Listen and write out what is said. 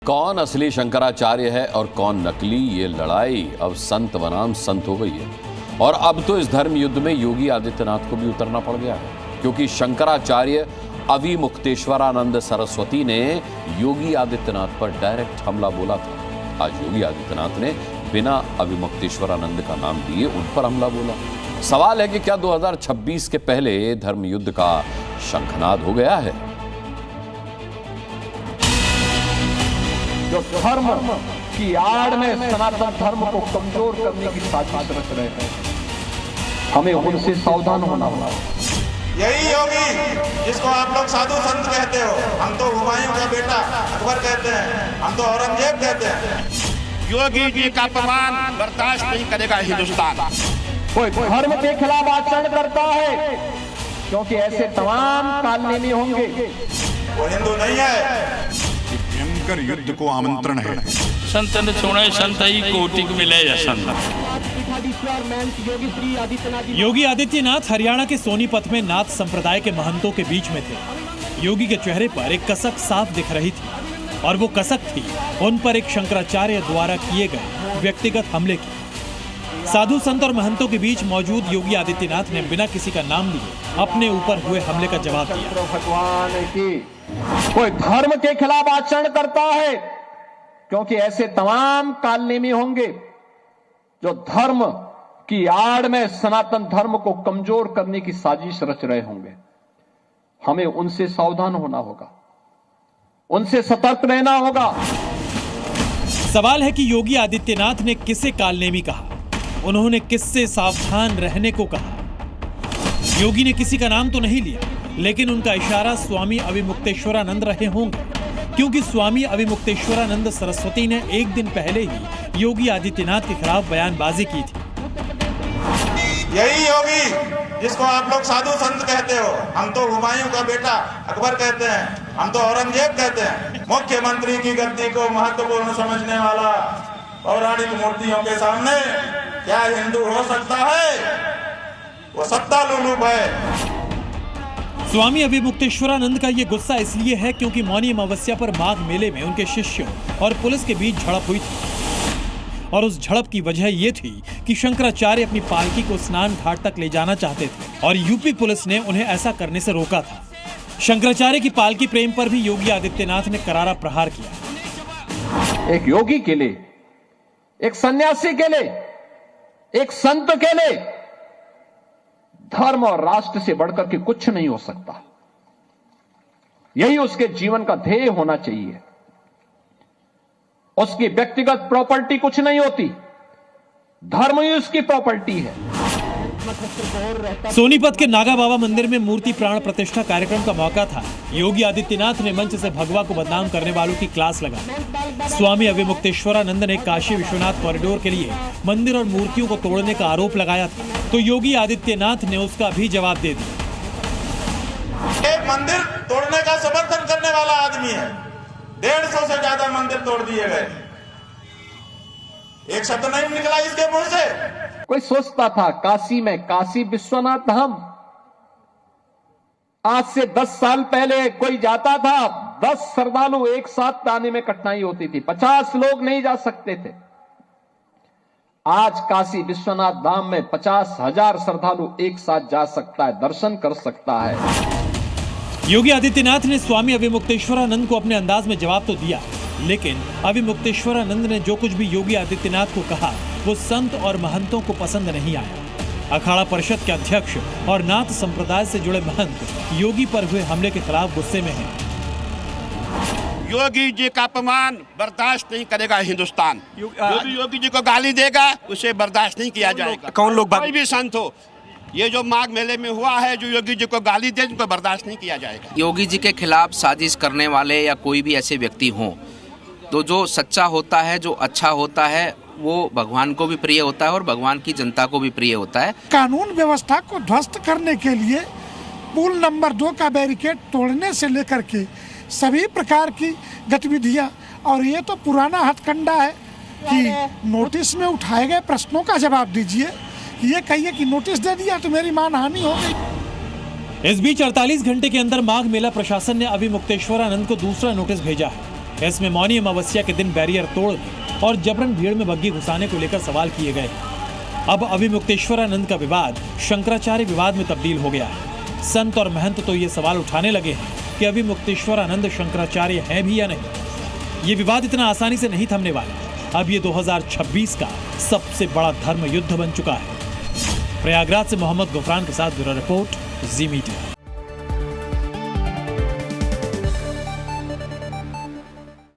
कौन असली शंकराचार्य है और कौन नकली, ये लड़ाई अब संत बनाम संत हो गई है। और अब तो इस धर्म युद्ध में योगी आदित्यनाथ को भी उतरना पड़ गया है, क्योंकि शंकराचार्य अविमुक्तेश्वरानंद सरस्वती ने योगी आदित्यनाथ पर डायरेक्ट हमला बोला था। आज योगी आदित्यनाथ ने बिना अविमुक्तेश्वरानंद का नाम लिए उन पर हमला बोला। सवाल है कि क्या 2026 के पहले धर्म युद्ध का शंखनाद हो गया है? जो धर्म की आड़ में सनातन धर्म को कमजोर करने की साजिश रच रहे हैं, हमें उनसे सावधान होना होगा। यही योगी जिसको आप लोग साधु संत कहते हो, हम तो हुमायूं का बेटा अकबर कहते हैं, हम तो औरंगजेब कहते हैं। योगी जी का अपमान बर्दाश्त नहीं करेगा हिंदुस्तान। कोई धर्म के खिलाफ आचरण करता है, क्योंकि ऐसे तमाम कालनेमी होंगे। वो हिंदू नहीं है। भयंकर युद्ध को आमंत्रण है। संतन सुने संत ही कोटि मिले संत। योगी आदित्यनाथ हरियाणा के सोनीपत में नाथ संप्रदाय के महंतों के बीच में थे। योगी के चेहरे पर एक कसक साफ दिख रही थी और वो कसक थी उन पर एक शंकराचार्य द्वारा किए गए व्यक्तिगत हमले की। साधु संत और महंतों के बीच मौजूद योगी आदित्यनाथ ने बिना किसी का नाम लिए अपने ऊपर हुए हमले का जवाब दिया। भगवान की कोई धर्म के खिलाफ आचरण करता है, क्योंकि ऐसे तमाम कालनेमी होंगे जो धर्म की आड़ में सनातन धर्म को कमजोर करने की साजिश रच रहे होंगे। हमें उनसे सावधान होना होगा, उनसे सतर्क रहना होगा। सवाल है कि योगी आदित्यनाथ ने किसे कालनेमी कहा, उन्होंने किससे सावधान रहने को कहा। योगी ने किसी का नाम तो नहीं लिया, लेकिन उनका इशारा स्वामी अविमुक्तेश्वरानंद रहे होंगे, क्योंकि स्वामी अविमुक्तेश्वरानंद सरस्वती ने एक दिन पहले ही योगी आदित्यनाथ के खिलाफ बयानबाजी की थी। यही योगी जिसको आप लोग साधु संत कहते हो, हम तो हुमायूं का बेटा अकबर कहते हैं, हम तो औरंगजेब कहते हैं। मुख्यमंत्री की गद्दी को महत्वपूर्ण समझने वाला पौराणिक मूर्तियों के सामने क्या हिंदू हो सकता है? वो सत्ता लुलूप है। स्वामी अविमुक्तेश्वरानंद का ये गुस्सा इसलिए है क्योंकि मौनी अमावस्या पर माघ मेले में उनके शिष्यों और पुलिस के बीच झड़प हुई थी, और उस झड़प की वजह ये थी कि शंकराचार्य अपनी पालकी को स्नान घाट तक ले जाना चाहते थे और यूपी पुलिस ने उन्हें ऐसा करने से रोका था। शंकराचार्य की पालकी प्रेम पर भी योगी आदित्यनाथ ने करारा प्रहार किया। एक योगी के लिए, एक सन्यासी के लिए, एक संत के लिए धर्म और राष्ट्र से बढ़कर के कुछ नहीं हो सकता। यही उसके जीवन का ध्येय होना चाहिए। उसकी व्यक्तिगत प्रॉपर्टी कुछ नहीं होती, धर्म ही उसकी प्रॉपर्टी है। सोनीपत के नागा बाबा मंदिर में मूर्ति प्राण प्रतिष्ठा कार्यक्रम का मौका था। योगी आदित्यनाथ ने मंच से भगवा को बदनाम करने वालों की क्लास लगाई। स्वामी अविमुक्तेश्वरानंद ने काशी विश्वनाथ कॉरिडोर के लिए मंदिर और मूर्तियों को तोड़ने का आरोप लगाया था, तो योगी आदित्यनाथ ने उसका भी जवाब दे दिया। एक मंदिर तोड़ने का समर्थन करने वाला आदमी है। 150 से ज्यादा मंदिर तोड़ दिए गए, एक शब्द नहीं निकला इसके मुंह से। कोई सोचता था काशी में काशी विश्वनाथ धाम, आज से 10 साल पहले कोई जाता था, 10 श्रद्धालु एक साथ आने में कठिनाई होती थी, 50 लोग नहीं जा सकते थे। आज काशी विश्वनाथ धाम में 50,000 श्रद्धालु एक साथ जा सकता है, दर्शन कर सकता है। योगी आदित्यनाथ ने स्वामी अविमुक्तेश्वरानंद को अपने अंदाज में जवाब तो दिया, लेकिन अविमुक्तेश्वरानंद ने जो कुछ भी योगी आदित्यनाथ को कहा वो संत और महंतों को पसंद नहीं आया। अखाड़ा परिषद के अध्यक्ष और नाथ संप्रदाय से जुड़े महंत योगी पर हुए हमले के खिलाफ गुस्से में हैं। योगी जी का अपमान बर्दाश्त नहीं करेगा हिंदुस्तान। योगी जी को गाली देगा, उसे बर्दाश्त नहीं किया जाएगा। कौन लोग कोई भी संत हो, ये जो माघ मेले में हुआ है, जो योगी जी को गाली दे, उनको बर्दाश्त नहीं किया जाएगा। योगी जी के खिलाफ साजिश करने वाले या कोई भी ऐसे व्यक्ति हों, तो जो सच्चा होता है, जो अच्छा होता है, वो भगवान को भी प्रिय होता है और भगवान की जनता को भी प्रिय होता है। कानून व्यवस्था को ध्वस्त करने के लिए पुल नंबर 2 का बैरिकेड तोड़ने से लेकर के सभी प्रकार की गतिविधियां, और ये तो पुराना हथकंडा है कि नोटिस में उठाए गए प्रश्नों का जवाब दीजिए। ये कहिए कि नोटिस दे दिया तो मेरी मानहानि हो गई। इस बीच 48 घंटे के अंदर माघ मेला प्रशासन ने अविमुक्तेश्वरानंद को दूसरा नोटिस भेजा है। इसमें मौनी अमावस्या के दिन बैरियर तोड़ने और जबरन भीड़ में बग्घी घुसाने को लेकर सवाल किए गए। अब अभिमुक्तेश्वरानंद का विवाद शंकराचार्य विवाद में तब्दील हो गया है। संत और महंत तो ये सवाल उठाने लगे हैं कि अभिमुक्तेश्वरानंद शंकराचार्य हैं भी या नहीं। ये विवाद इतना आसानी से नहीं थमने वाला। अब ये 2026 का सबसे बड़ा धर्म युद्ध बन चुका है। प्रयागराज से मोहम्मद गुफरान के साथ ब्यूरो रिपोर्ट, जी मीडिया।